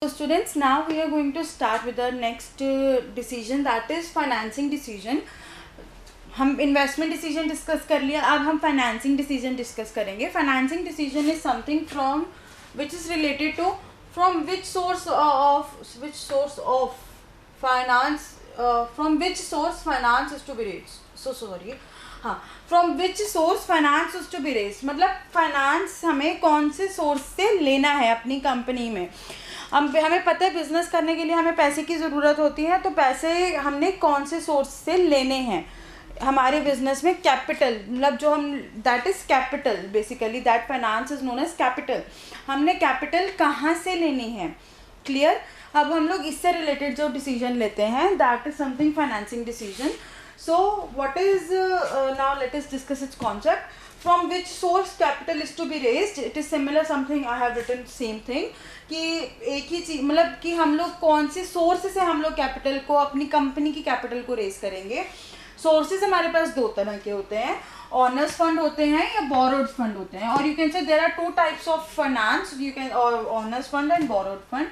So students, now we are going to start with the next decision, that is financing decision. हम investment decision discuss कर लिया, अब हम financing decision discuss करेंगे. Financing decision is something from which is related to from which source of finance from which source finance is to be raised. हाँ, from which source finance is to be raised मतलब finance हमें कौन से source से लेना है अपनी company में. हमें पता है बिजनेस करने के लिए हमें पैसे की ज़रूरत होती है, तो पैसे हमने कौन से सोर्स से लेने हैं हमारे बिजनेस में. कैपिटल मतलब जो हम that is capital, basically that finance is known as capital. हमने कैपिटल कहाँ से लेनी है, क्लियर. अब हम लोग इससे रिलेटेड जो डिसीजन लेते हैं that is something financing decision. So what is now let us discuss it's concept. From which source capital is to be raised, it is similar something I have written same thing कि एक ही चीज मतलब कि हम लोग कौन से source से हम लोग कैपिटल को अपनी कंपनी की कैपिटल को रेज करेंगे. सोर्सेज हमारे पास दो तरह के होते हैं, ऑनर्स फंड होते हैं या बोरोड फंड होते हैं. और you can say there are two types of finance, you can owners fund and borrowed fund.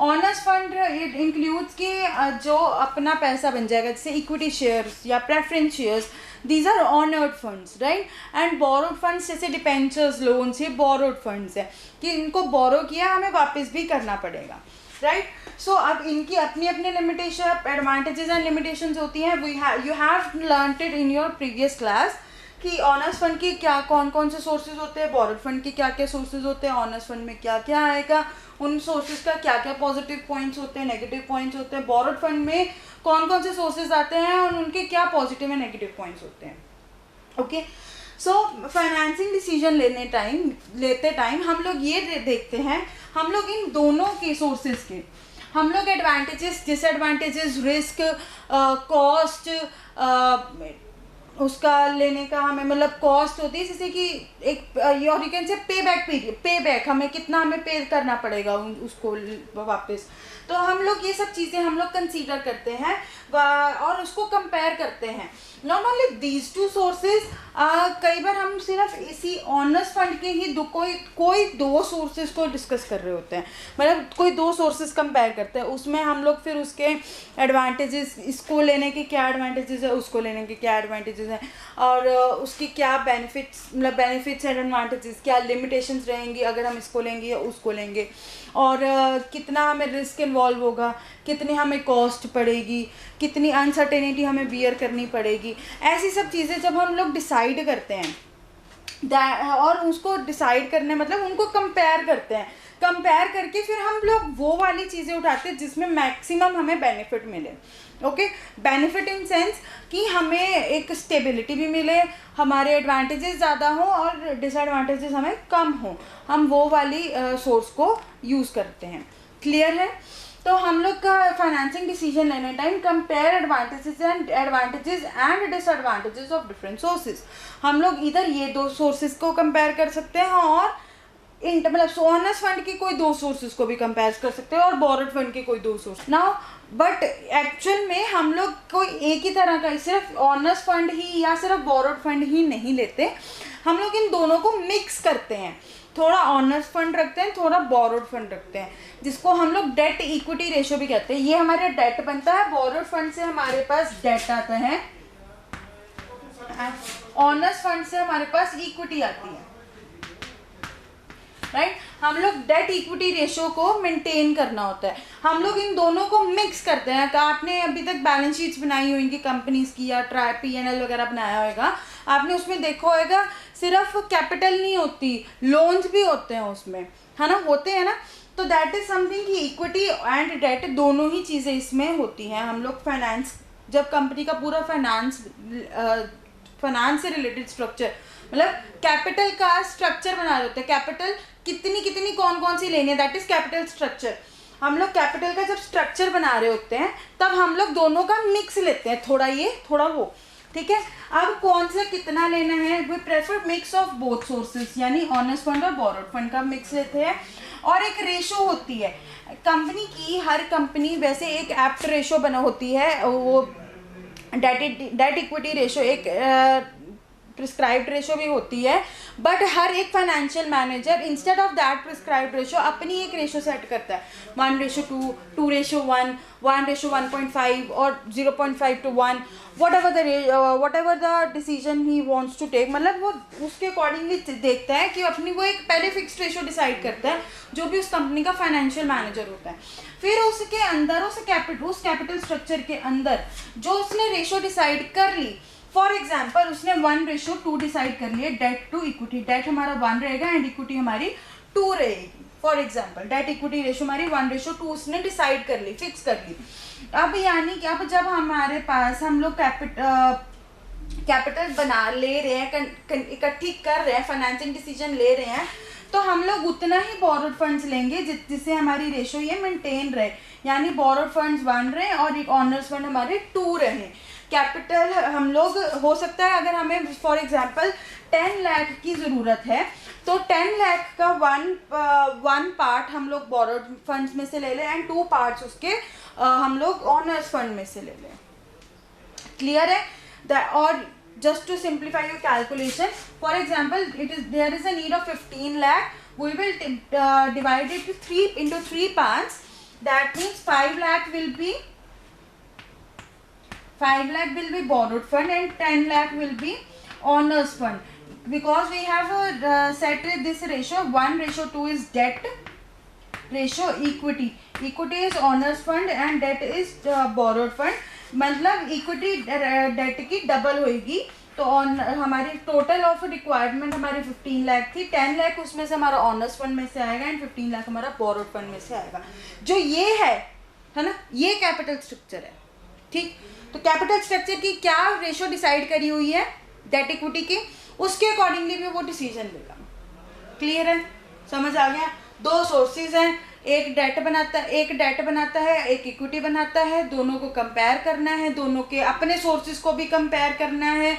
Owners fund it includes कि जो अपना पैसा बन जाएगा, जैसे इक्विटी शेयर्स या preference shares, these are owned funds, right. And borrowed funds जैसे debentures, loans, ये बोरोड फंड्स है कि इनको बोरो किया हमें वापस भी करना पड़ेगा, राइट. सो अब इनकी अपनी अपनी लिमिटेशन, एडवांटेजेस एंड लिमिटेशंस होती हैं. You have learned it in your previous class कि ऑनर्स फंड की क्या कौन कौन से सोर्सेज होते हैं, बोरोड फंड के क्या क्या सोर्सेज होते हैं, ऑनर्स फंड में क्या क्या आएगा, उन सोर्सेज का क्या क्या पॉजिटिव पॉइंट्स होते हैं, नेगेटिव पॉइंट्स होते हैं, बोरोड फंड में कौन कौन से सोर्सेज आते हैं और उनके क्या पॉजिटिव एंड नेगेटिव पॉइंट्स होते हैं. ओके, सो फाइनेंसिंग डिसीजन लेते टाइम हम लोग ये देखते हैं, हम लोग इन दोनों के सोर्सेज के हम लोग एडवांटेजेस, डिसएडवांटेजेस, रिस्क, कॉस्ट, उसका लेने का हमें मतलब कॉस्ट होती है, जैसे कि एक और यू कैन से पे बैक पीरियड, पे बैक हमें कितना हमें पे करना पड़ेगा उसको वापस. तो हम लोग ये सब चीज़ें हम लोग कंसीडर करते हैं और उसको कंपेयर करते हैं. Not only these two sources, कई बार हम सिर्फ इसी ऑनर्स फंड के ही कोई दो सोर्सेज को डिस्कस कर रहे होते हैं, मतलब कोई दो सोर्सेज कंपेयर करते हैं. उसमें हम लोग फिर उसके एडवांटेजेस, इसको लेने के क्या एडवांटेजेस है, उसको लेने के क्या एडवांटेजेस हैं, और उसकी क्या बेनिफिट्स, मतलब बेनिफिट्स एंड एडवांटेजेस, क्या लिमिटेशंस रहेंगी अगर हम इसको लेंगे या उसको लेंगे, और कितना हमें रिस्क इन्वॉल्व होगा, कितनी हमें कॉस्ट पड़ेगी, कितनी अनसर्टेनिटी हमें बियर करनी पड़ेगी. ऐसी सब चीज़ें जब हम लोग डिसाइड करते हैं और उसको डिसाइड करने मतलब उनको कंपेयर करते हैं, कंपेयर करके फिर हम लोग वो वाली चीज़ें उठाते हैं जिसमें मैक्सिमम हमें बेनिफिट मिले. ओके, बेनिफिट इन सेंस कि हमें एक स्टेबिलिटी भी मिले, हमारे एडवांटेजेस ज़्यादा हों और डिसएडवांटेजेस हमें कम हों, हम वो वाली सोर्स को यूज़ करते हैं. क्लियर है. तो हम लोग का फाइनेंसिंग डिसीजन लेने time compare advantages and disadvantages of different sources. हम लोग इधर ये दो सोर्सेज को कंपेयर कर सकते हैं और मतलब ऑनर्स फंड की कोई दो सोर्सेज को भी कंपेयर कर सकते हैं और बोरोड फंड के कोई दो सोर्स. नाउ बट एक्चुअल में हम लोग कोई एक ही तरह का सिर्फ ऑनर्स फंड ही या सिर्फ बोरोड फंड ही नहीं लेते, हम लोग इन दोनों को मिक्स करते हैं. थोड़ा ऑनर्स फंड रखते हैं, थोड़ा बोरोड फंड रखते हैं, जिसको हम लोग डेट इक्विटी रेशियो भी कहते हैं. ये हमारा डेट बनता है, बोरोड फंड से हमारे पास डेट आता है, ऑनर्स फंड से हमारे पास इक्विटी आती है, राइट. हम लोग डेट इक्विटी रेशियो को मेंटेन करना होता है. हम लोग इन दोनों को मिक्स करते हैं. आपने अभी तक बैलेंस शीट्स बनाई होंगी कंपनीज की या P&L वगैरह बनाया होगा, आपने उसमें देखा होगा सिर्फ कैपिटल नहीं होती, लोन्स भी होते हैं उसमें, है ना, होते हैं ना. तो दैट इज समथिंग कि इक्विटी एंड डेट दोनों ही चीज़ें इसमें होती हैं. हम लोग फाइनेंस, जब कंपनी का पूरा फाइनेंस से रिलेटेड स्ट्रक्चर मतलब कैपिटल का स्ट्रक्चर बना रहे होते हैं, कैपिटल कितनी कौन कौन सी लेनी है, दैट इज कैपिटल स्ट्रक्चर. हम लोग कैपिटल का जब स्ट्रक्चर बना रहे होते हैं तब हम लोग दोनों का मिक्स लेते हैं, थोड़ा ये थोड़ा वो, ठीक है. अब कौन सा कितना लेना है, we prefer mix of both sources, यानी ऑनर्स फंड और बोरोड फंड का मिक्स लेते हैं. और एक रेशो होती है कंपनी की, हर कंपनी वैसे एक एप्ट रेशो बना होती है, वो डेट इक्विटी रेशो एक प्रिस्क्राइब्ड रेशो भी होती है, बट हर एक financial manager instead of that prescribed ratio अपनी एक रेशो सेट करता है, 1:2, 2:1, 1:1.5 और 0.5:1, whatever the decision he wants to take, मतलब वो उसके अकॉर्डिंगली देखता है कि अपनी वो एक पहले फिक्स्ड रेशो डिसाइड करता है जो भी उस कंपनी का फाइनेंशियल मैनेजर होता है। फिर उसके अंदर उस कैपिटल स्ट्रक्चर के अंदर जो उसने रेशो डिसाइड कर ली, फॉर एग्जाम्पल उसने 1:2 डिसाइड कर लिया, डेट टू इक्विटी, डेट हमारा 1 रहेगा एंड इक्विटी हमारी 2 रहेगी। For example debt equity ratio हमारी 1:2 उसने डिसाइड कर ली, फिक्स कर ली। अब यानी कि अब जब हमारे पास हम लोग कैपिटल बना ले रहे हैं, इकट्ठी कर रहे हैं, फाइनेंसिंग डिसीजन ले रहे हैं, तो हम लोग उतना ही बोरोड फंड्स लेंगे जिससे हमारी रेशो ये मेंटेन रहे, यानी बोरोड फंड्स 1 रहे और एक ऑनर्स फंड हमारे 2 रहे। कैपिटल हम लोग हो सकता है अगर हमें फॉर एग्जांपल 10 लाख की ज़रूरत है तो 10 लाख का वन पार्ट हम लोग बोरोड फंड्स में से ले लें एंड 2 पार्ट्स उसके हम लोग ऑनर्स फंड में से ले लें। क्लियर है? और just to simplify your calculation, for example there is a need of 15 lakh, we will divide it into 3 parts. That means 5 lakh will be borrowed fund and 10 lakh will be owners fund, because we have set this ratio 1:2 is debt ratio equity is owners fund and debt is borrowed fund, मतलब equity debt की double होगी। तो हमारी total of requirement हमारी 15 लाख थी, 10 लाख उसमें से हमारा ऑनर्स फंड में से आएगा एंड 15 लाख हमारा बोरोड फंड में से आएगा। जो ये है ना, ये कैपिटल स्ट्रक्चर है। ठीक, तो कैपिटल स्ट्रक्चर की क्या रेशो डिसाइड करी हुई है डेट इक्विटी की, उसके अकॉर्डिंगली भी वो डिसीजन लेगा। क्लियर है? समझ आ गया? 2 सोर्सेज हैं, एक डेट बनाता है, एक इक्विटी बनाता है, दोनों को कंपेयर करना है, दोनों के अपने सोर्सेज को भी कंपेयर करना है,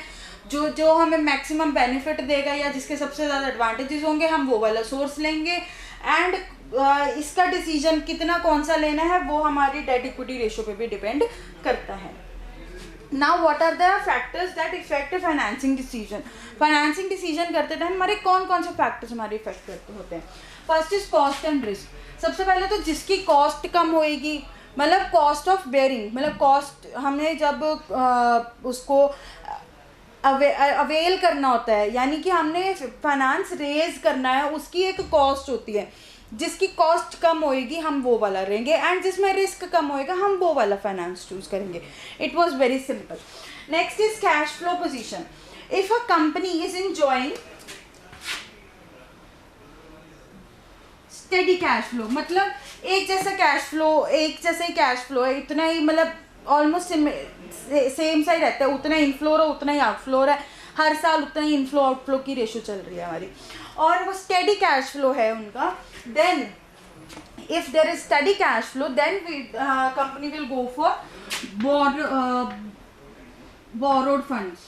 जो हमें मैक्सिमम बेनिफिट देगा या जिसके सबसे ज़्यादा एडवांटेजेस होंगे हम वो वाला सोर्स लेंगे एंड इसका डिसीजन कितना कौन सा लेना है वो हमारी डेट इक्विटी रेशो पे भी डिपेंड करता है। Now what are the factors that affect financing decision. Financing decision करते टाइम हमारे कौन कौन से फैक्टर्स हमारे इफेक्ट करते होते हैं। First is cost and risk. सबसे पहले तो जिसकी कॉस्ट कम होएगी, मतलब कॉस्ट ऑफ बेयरिंग, मतलब कॉस्ट हमें जब उसको अवेल करना होता है, यानी कि हमने फाइनेंस रेज करना है, उसकी एक कॉस्ट होती है। जिसकी कॉस्ट कम होएगी हम वो वाला रहेंगे एंड जिसमें रिस्क कम होएगा हम वो वाला फाइनेंस चूज करेंगे। It was very simple. Next is cash flow position. If a company is enjoying steady cash flow, मतलब एक जैसा ही कैश फ्लो है, इतना ही मतलब ऑलमोस्ट सेम सा ही रहता है, उतना इनफ्लो रहा उतना ही आउटफ्लो रहा है, हर साल उतना ही इनफ्लो आउटफ्लो की रेशो चल रही है हमारी, और वो स्टेडी कैश फ्लो है उनका। Then if there is steady cash flow then company will go for borrowed funds.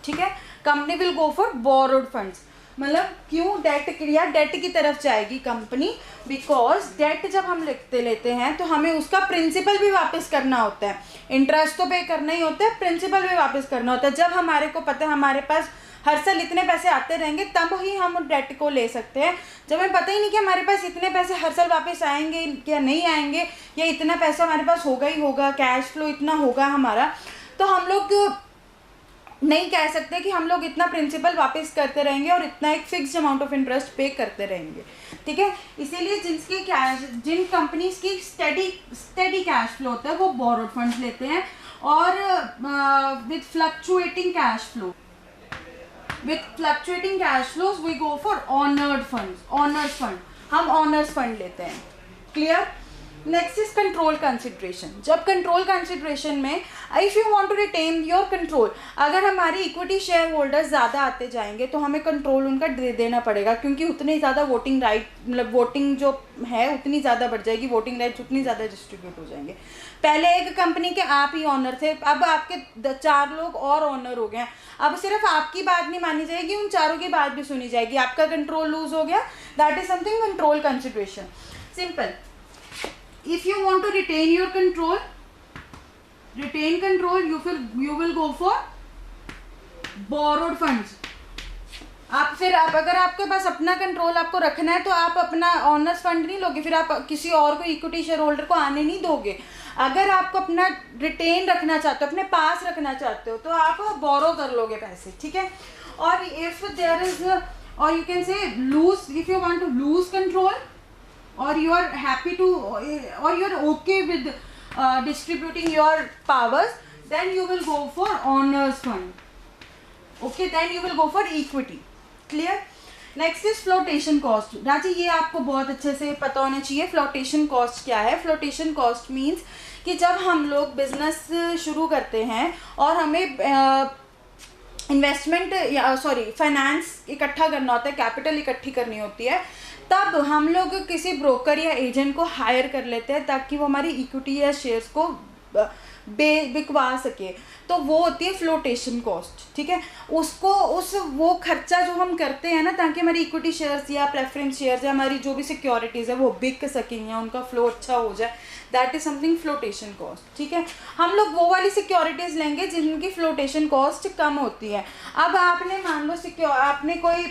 ठीक है, company will go for borrowed funds, मतलब क्यों डेट की तरफ जाएगी कंपनी, बिकॉज डेट जब हम लेते हैं तो हमें उसका प्रिंसिपल भी वापस करना होता है। इंटरेस्ट तो पे करना ही होता है, प्रिंसिपल भी वापस करना होता है। जब हमारे को पता है हमारे पास हर साल इतने पैसे आते रहेंगे तब ही हम डेट को ले सकते हैं। जब हमें पता ही नहीं कि हमारे पास इतने पैसे हर साल वापस आएंगे या नहीं आएंगे, या इतना पैसा हमारे पास होगा ही होगा, कैश फ्लो इतना होगा हमारा, तो हम लोग नहीं कह सकते कि हम लोग इतना प्रिंसिपल वापस करते रहेंगे और इतना एक फिक्स्ड अमाउंट ऑफ इंटरेस्ट पे करते रहेंगे। ठीक है, इसीलिए जिन कंपनीज की स्टेडी कैश फ्लो होता है वो बोरोड फंड्स लेते हैं, और with fluctuating cash flows we go for owned fund, हम ऑनर्स फंड लेते हैं। Clear? Next is control consideration. जब कंट्रोल कंसिडरेशन में if you want to retain your control, अगर हमारी इक्विटी शेयर होल्डर्स ज़्यादा आते जाएंगे तो हमें कंट्रोल उनका देना पड़ेगा, क्योंकि उतनी ज़्यादा वोटिंग राइट, मतलब वोटिंग जो है उतनी ज़्यादा बढ़ जाएगी, वोटिंग राइट्स उतनी ज़्यादा डिस्ट्रीब्यूट हो जाएंगे। पहले एक कंपनी के आप ही ऑनर थे, अब आपके 4 लोग और ऑनर हो गए, अब सिर्फ आपकी बात नहीं मानी जाएगी, उन चारों की बात भी सुनी जाएगी, आपका कंट्रोल लूज हो गया। That is something control consideration. Simple. If you want to retain control, you will go for borrowed funds, आप फिर आप अगर आपके पास अपना कंट्रोल आपको रखना है तो आप अपना ऑनर्स फंड नहीं लोगे, फिर आप किसी और को इक्विटी शेयर होल्डर को आने नहीं दोगे। अगर आपको अपना रिटेन रखना चाहते हो, अपने पास रखना चाहते हो, तो आप बोरो कर लोगे पैसे, ठीक है। और इफ देयर इज, और you can say lose, if you want to lose control or you are happy to, or you are okay with distributing your powers, then you will go for owners fund, okay, then you will go for equity, clear। next is flotation cost। राजी ये आपको बहुत अच्छे से पता होना चाहिए flotation cost क्या है। flotation cost means कि जब हम लोग बिजनेस शुरू करते हैं और हमें इन्वेस्टमेंट या सॉरी फाइनेंस इकट्ठा करना होता है, कैपिटल इकट्ठी करनी होती है, तब हम लोग किसी ब्रोकर या एजेंट को हायर कर लेते हैं ताकि वो हमारी इक्विटी या शेयर्स को बिकवा सके, तो वो होती है फ्लोटेशन कॉस्ट, ठीक है। उसको वो खर्चा जो हम करते हैं ना ताकि हमारी इक्विटी शेयर्स या प्रेफरेंस शेयर्स या हमारी जो भी सिक्योरिटीज़ है वो बिक सकें या उनका फ्लो अच्छा हो जाए, that is something flotation cost, ठीक है। हम लोग वो वाली सिक्योरिटीज़ लेंगे जिनकी फ्लोटेशन कॉस्ट कम होती है। अब आपने मान लो आपने कोई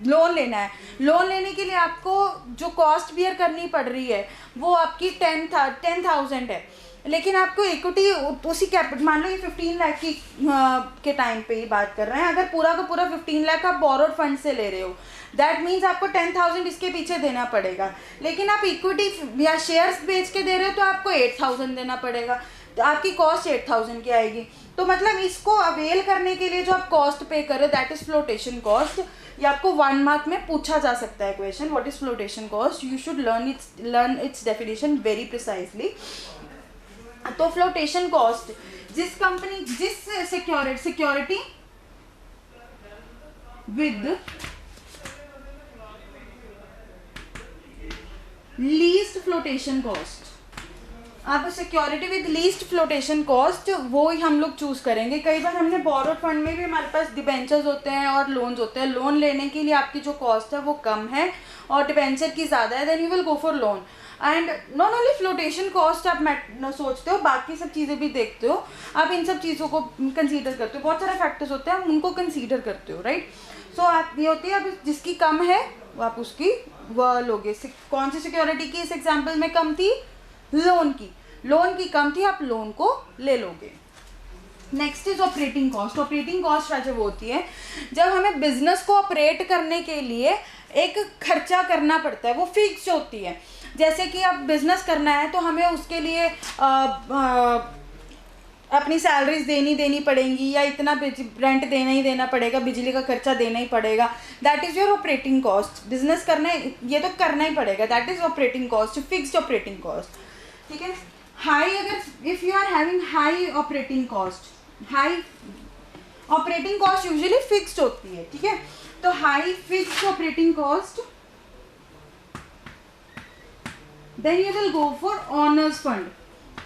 लोन लेना है, लोन लेने के लिए आपको जो कॉस्ट बियर करनी पड़ रही है वो आपकी 10,000 है, लेकिन आपको इक्विटी उसी कैपिटल, मान लो ये 15 लाख की के टाइम पे ही बात कर रहे हैं, अगर पूरा का पूरा 15 लाख आप बोरोड फंड से ले रहे हो, दैट मीन्स आपको 10,000 इसके पीछे देना पड़ेगा। लेकिन आप इक्विटी या शेयर्स बेच के दे रहे हो तो आपको 8,000 देना पड़ेगा, तो आपकी कॉस्ट 8,000 की आएगी। तो मतलब इसको अवेल करने के लिए जो आप कॉस्ट पे कर रहे हो दैट इज फ्लोटेशन कॉस्ट। ये आपको 1 मार्क में पूछा जा सकता है question, what is flotation cost, you should learn its definition very precisely. तो फ्लोटेशन कॉस्ट जिस security with least flotation cost, अब security with least flotation cost वो ही हम लोग चूज करेंगे। कई बार हमने बोरोड फंड में भी हमारे पास डिबेंचर्स होते हैं और लोन्स होते हैं, लोन लेने के लिए आपकी जो कॉस्ट है वो कम है और डिबेंचर की ज़्यादा है, then you will go for loan. And not only flotation cost आप सोचते हो, बाकी सब चीज़ें भी देखते हो, आप इन सब चीज़ों को कंसीडर करते हो, बहुत सारे फैक्टर्स होते हैं, आप उनको कंसीडर करते हो, राइट। सो आप ये होती है, अब जिसकी कम है वो आप उसकी वह लोगे। कौन सी सिक्योरिटी की इस एग्जाम्पल में कम थी, लोन की कम थी, आप लोन को ले लोगे। Next is operating cost. Operating cost जो वो होती है जब हमें बिजनेस को ऑपरेट करने के लिए एक खर्चा करना पड़ता है, वो फिक्स होती है। जैसे कि अब बिजनेस करना है तो हमें उसके लिए अपनी सैलरीज देनी पड़ेंगी या इतना रेंट देना ही देना पड़ेगा, बिजली का खर्चा देना ही पड़ेगा, that is your operating cost. Business करना है ये तो करना ही पड़ेगा, that is operating cost, fixed operating cost, ठीक है। हाई, अगर if you are having high operating cost, high operating cost usually fixed होती है, ठीक है। तो high fixed operating cost, then you will go for owners fund.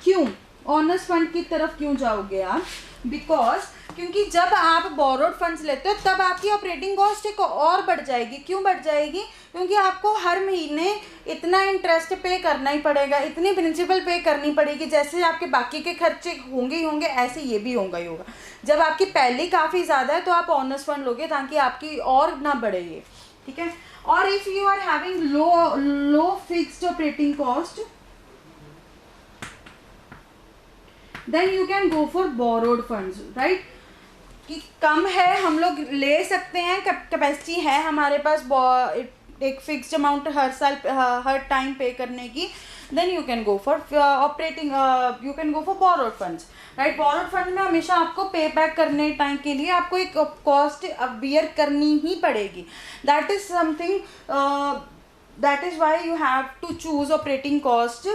क्यों owners fund की तरफ क्यों जाओगे आप, बिकॉज क्योंकि जब आप बोरोड फंड्स लेते हो तब आपकी ऑपरेटिंग कॉस्ट एक और बढ़ जाएगी। क्यों बढ़ जाएगी, क्योंकि आपको हर महीने इतना इंटरेस्ट पे करना ही पड़ेगा, इतनी प्रिंसिपल पे करनी पड़ेगी, जैसे आपके बाकी के खर्चे होंगे ही होंगे ऐसे ये भी होगा ही होगा। जब आपकी पहले काफ़ी ज़्यादा है तो आप ऑनर्स फंड लोगे ताकि आपकी और ना बढ़े ये, ठीक है। और if you are having low fixed operating cost, then you can go for borrowed funds, right. कि कम है, हम लोग ले सकते हैं, कैपेसिटी है हमारे पास एक फिक्स्ड अमाउंट हर साल हर टाइम पे करने की, then you can go for operating, you can go for borrowed funds, right. Borrowed fund में हमेशा आपको पे बैक करने टाइम के लिए आपको एक कॉस्ट बियर करनी ही पड़ेगी, that is something, that is why you have to choose operating cost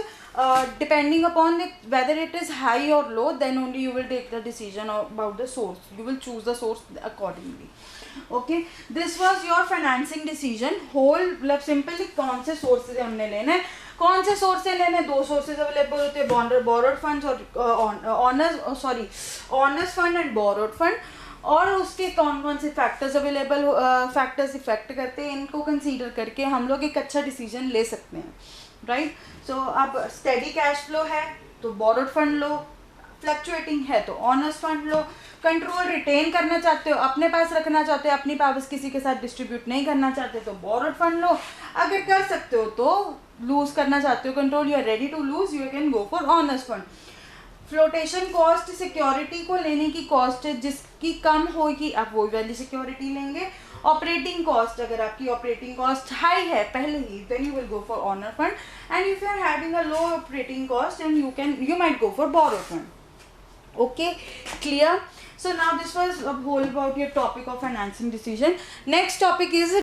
depending upon whether it is high or low, then only you will take the decision about the source, you will choose the source accordingly, okay। this was your financing decision whole, मतलब simply कौन से sources हमने लेना है, कौन से source से लेने, 2 सोर्सेज अवेलेबल होते हैं, बोरोड फंड्स और honours fund and borrowed fund, और उसके कौन कौन से फैक्टर्स अवेलेबल फैक्टर्स इफेक्ट करते हैं, इनको कंसीडर करके हम लोग एक अच्छा डिसीजन ले सकते हैं, राइट। सो अब स्टेडी कैश फ्लो है तो बोरोड फंड लो, फ्लक्चुएटिंग है तो ऑनर्स फंड लो। कंट्रोल रिटेन करना चाहते हो, अपने पास रखना चाहते हो, अपनी पावर्स किसी के साथ डिस्ट्रीब्यूट नहीं करना चाहते तो बोरोड फंड लो। अगर कर सकते हो तो लूज करना चाहते हो control, you are ready to lose, you can go for owners fund. Flotation cost security को लेने की कॉस्ट है, जिसकी कम होगी आप वही वाली सिक्योरिटी लेंगे। ऑपरेटिंग कॉस्ट, अगर आपकी ऑपरेटिंग कॉस्ट हाई है पहले ही, then you will go for owner fund, and if you are having a low operating cost and you might go for borrowed fund. Okay, clear? So now this was a whole about your topic of financing decision. Next topic is